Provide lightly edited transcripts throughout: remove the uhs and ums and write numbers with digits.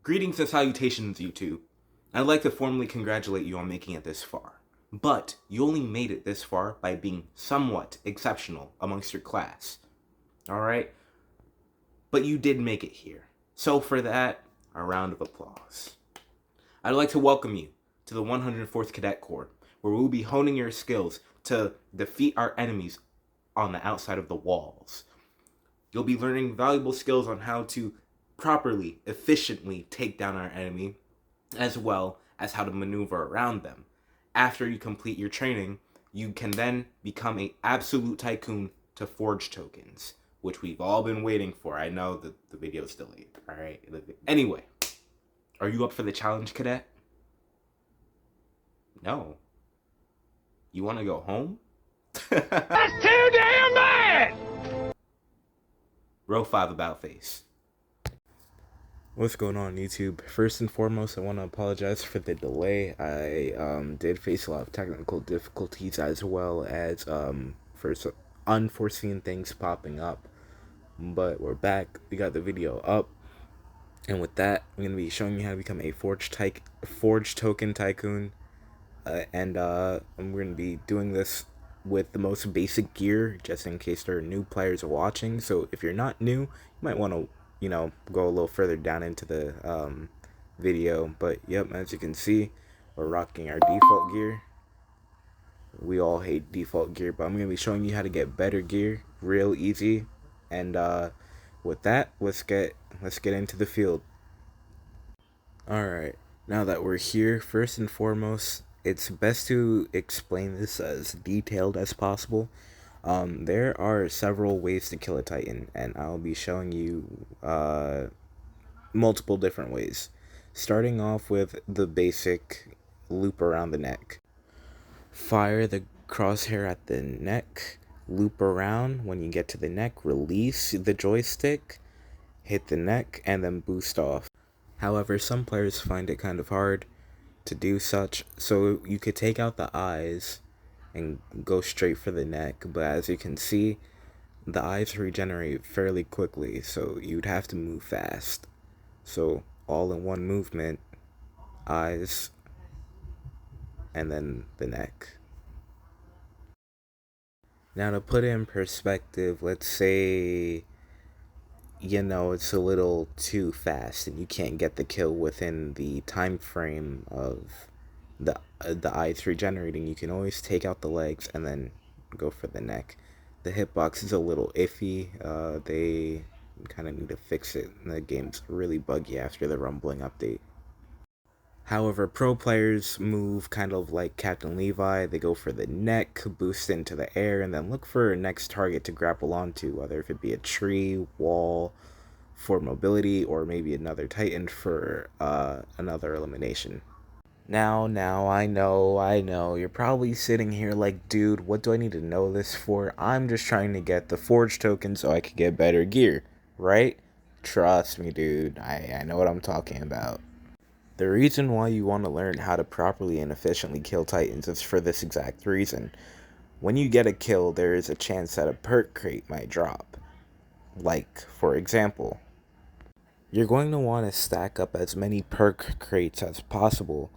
Greetings and salutations, YouTube. I'd like to formally congratulate you on making it this far. But you only made it this far by being somewhat exceptional amongst your class. Alright? But you did make it here. So for that, a round of applause. I'd like to welcome you to the 104th Cadet Corps, where we'll be honing your skills to defeat our enemies on the outside of the walls. You'll be learning valuable skills on how to properly, efficiently take down our enemy, as well as how to maneuver around them. After you complete your training, you can then become an absolute tycoon to forge tokens, which we've all been waiting for. I know that the video's delayed. Alright. Anyway, are you up for the challenge, cadet? No. You want to go home? That's too damn bad! Row 5 about face. What's going on, YouTube? First and foremost, I want to apologize for the delay. I did face a lot of technical difficulties as well as for some unforeseen things popping up. But we're back. We got the video up. And with that, I'm going to be showing you how to become a forged token tycoon. I'm going to be doing this with the most basic gear, just in case there are new players watching. So if you're not new, you might want to, go a little further down into the video. But yep, as you can see, we're rocking our default gear. We all hate default gear, but I'm going to be showing you how to get better gear real easy. And with that, let's get into the field. Alright, now that we're here, first and foremost, it's best to explain this as detailed as possible. There are several ways to kill a Titan, and I'll be showing you multiple different ways. Starting off with the basic loop around the neck. Fire the crosshair at the neck, loop around. When you get to the neck, release the joystick, hit the neck, and then boost off. However, some players find it kind of hard to do such, so you could take out the eyes and go straight for the neck, but as you can see, the eyes regenerate fairly quickly, so you'd have to move fast. So all in one movement, eyes, and then the neck. Now to put it in perspective, let's say it's a little too fast and you can't get the kill within the time frame of the eyes regenerating. You can always take out the legs and then go for the neck. The hitbox is a little iffy. They kind of need to fix it. The game's really buggy after the rumbling update. However, pro players move kind of like Captain Levi. They go for the neck, boost into the air, and then look for a next target to grapple onto, whether if it be a tree, wall, for mobility, or maybe another Titan for another elimination. Now, I know, you're probably sitting here like, dude, what do I need to know this for? I'm just trying to get the forge token so I can get better gear, right? Trust me, dude, I know what I'm talking about. The reason why you want to learn how to properly and efficiently kill Titans is for this exact reason. When you get a kill, there is a chance that a perk crate might drop. Like, for example, you're going to want to stack up as many perk crates as possible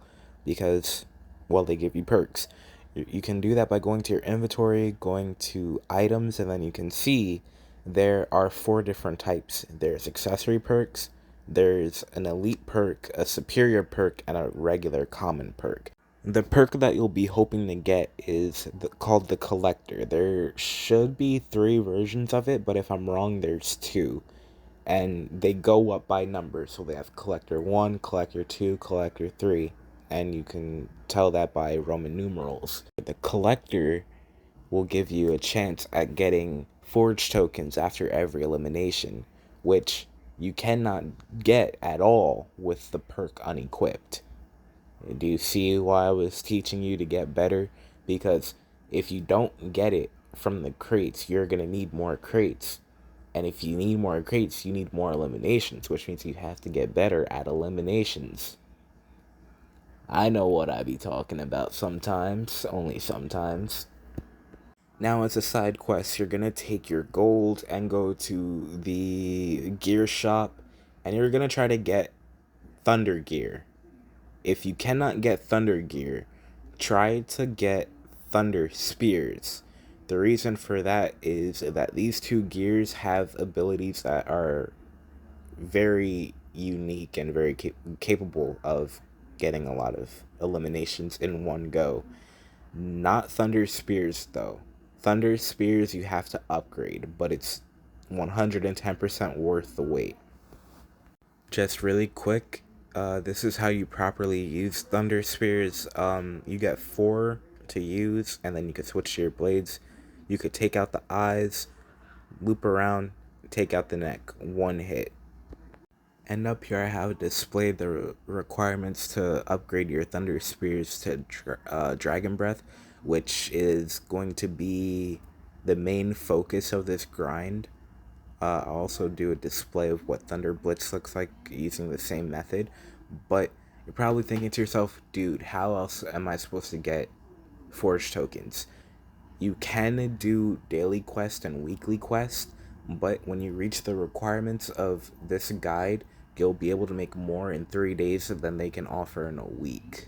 because, well, they give you perks. You can do that by going to your inventory, going to items, and then you can see there are 4 different types. There's accessory perks, there's an elite perk, a superior perk, and a regular common perk. The perk that you'll be hoping to get is called the Collector. There should be 3 versions of it, but if I'm wrong, there's 2. And they go up by number, so they have Collector 1, Collector 2, Collector 3, and you can tell that by Roman numerals. The Collector will give you a chance at getting forge tokens after every elimination, which you cannot get at all with the perk unequipped. Do you see why I was teaching you to get better? Because if you don't get it from the crates, you're going to need more crates. And if you need more crates, you need more eliminations, which means you have to get better at eliminations. I know what I be talking about sometimes, only sometimes. Now, as a side quest, you're going to take your gold and go to the gear shop, and you're going to try to get Thunder Gear. If you cannot get Thunder Gear, try to get Thunder Spears. The reason for that is that these two gears have abilities that are very unique and very capable of getting a lot of eliminations in one go. Not Thunder Spears, though. Thunder Spears you have to upgrade, but it's 110% worth the wait. Just really quick, this is how you properly use Thunder Spears. You get 4 to use, and then you can switch to your blades. You could take out the eyes, loop around, take out the neck. One hit. And up here I have displayed the requirements to upgrade your Thunder Spears to Dragon Breath, which is going to be the main focus of this grind. I'll also do a display of what Thunder Blitz looks like using the same method. But you're probably thinking to yourself, dude, how else am I supposed to get Forge tokens? You can do daily quest and weekly quest, but when you reach the requirements of this guide, you'll be able to make more in 3 days than they can offer in a week.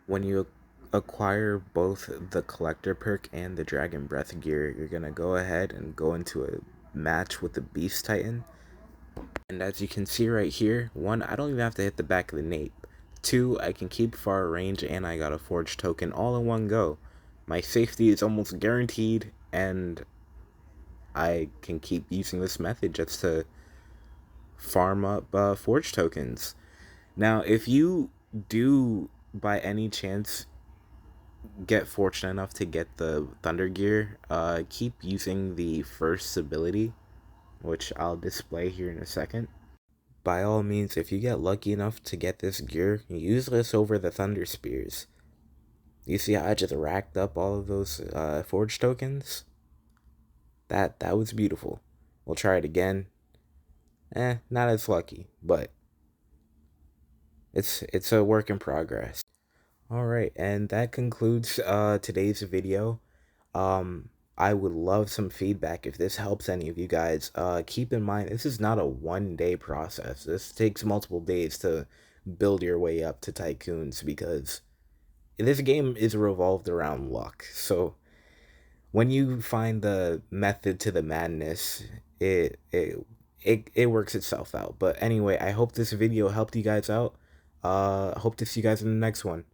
When you acquire both the collector perk and the dragon breath gear, you're gonna go ahead and go into a match with the beast titan. And as you can see right here, 1, I don't even have to hit the back of the nape. 2, I can keep far range and I got a forge token all in one go. My safety is almost guaranteed, and I can keep using this method just to farm up forge tokens. Now, if you do by any chance get fortunate enough to get the thunder gear, keep using the first ability, which I'll display here in a second. By all means, if you get lucky enough to get this gear, use this over the thunder spears. You see how I just racked up all of those forge tokens? That was beautiful. We'll try it again. Not as lucky, but it's a work in progress. Alright, and that concludes today's video. I would love some feedback if this helps any of you guys. Keep in mind, this is not a one-day process. This takes multiple days to build your way up to tycoons, because this game is revolved around luck. So when you find the method to the madness, it works itself out. But anyway, I hope this video helped you guys out. Hope to see you guys in the next one.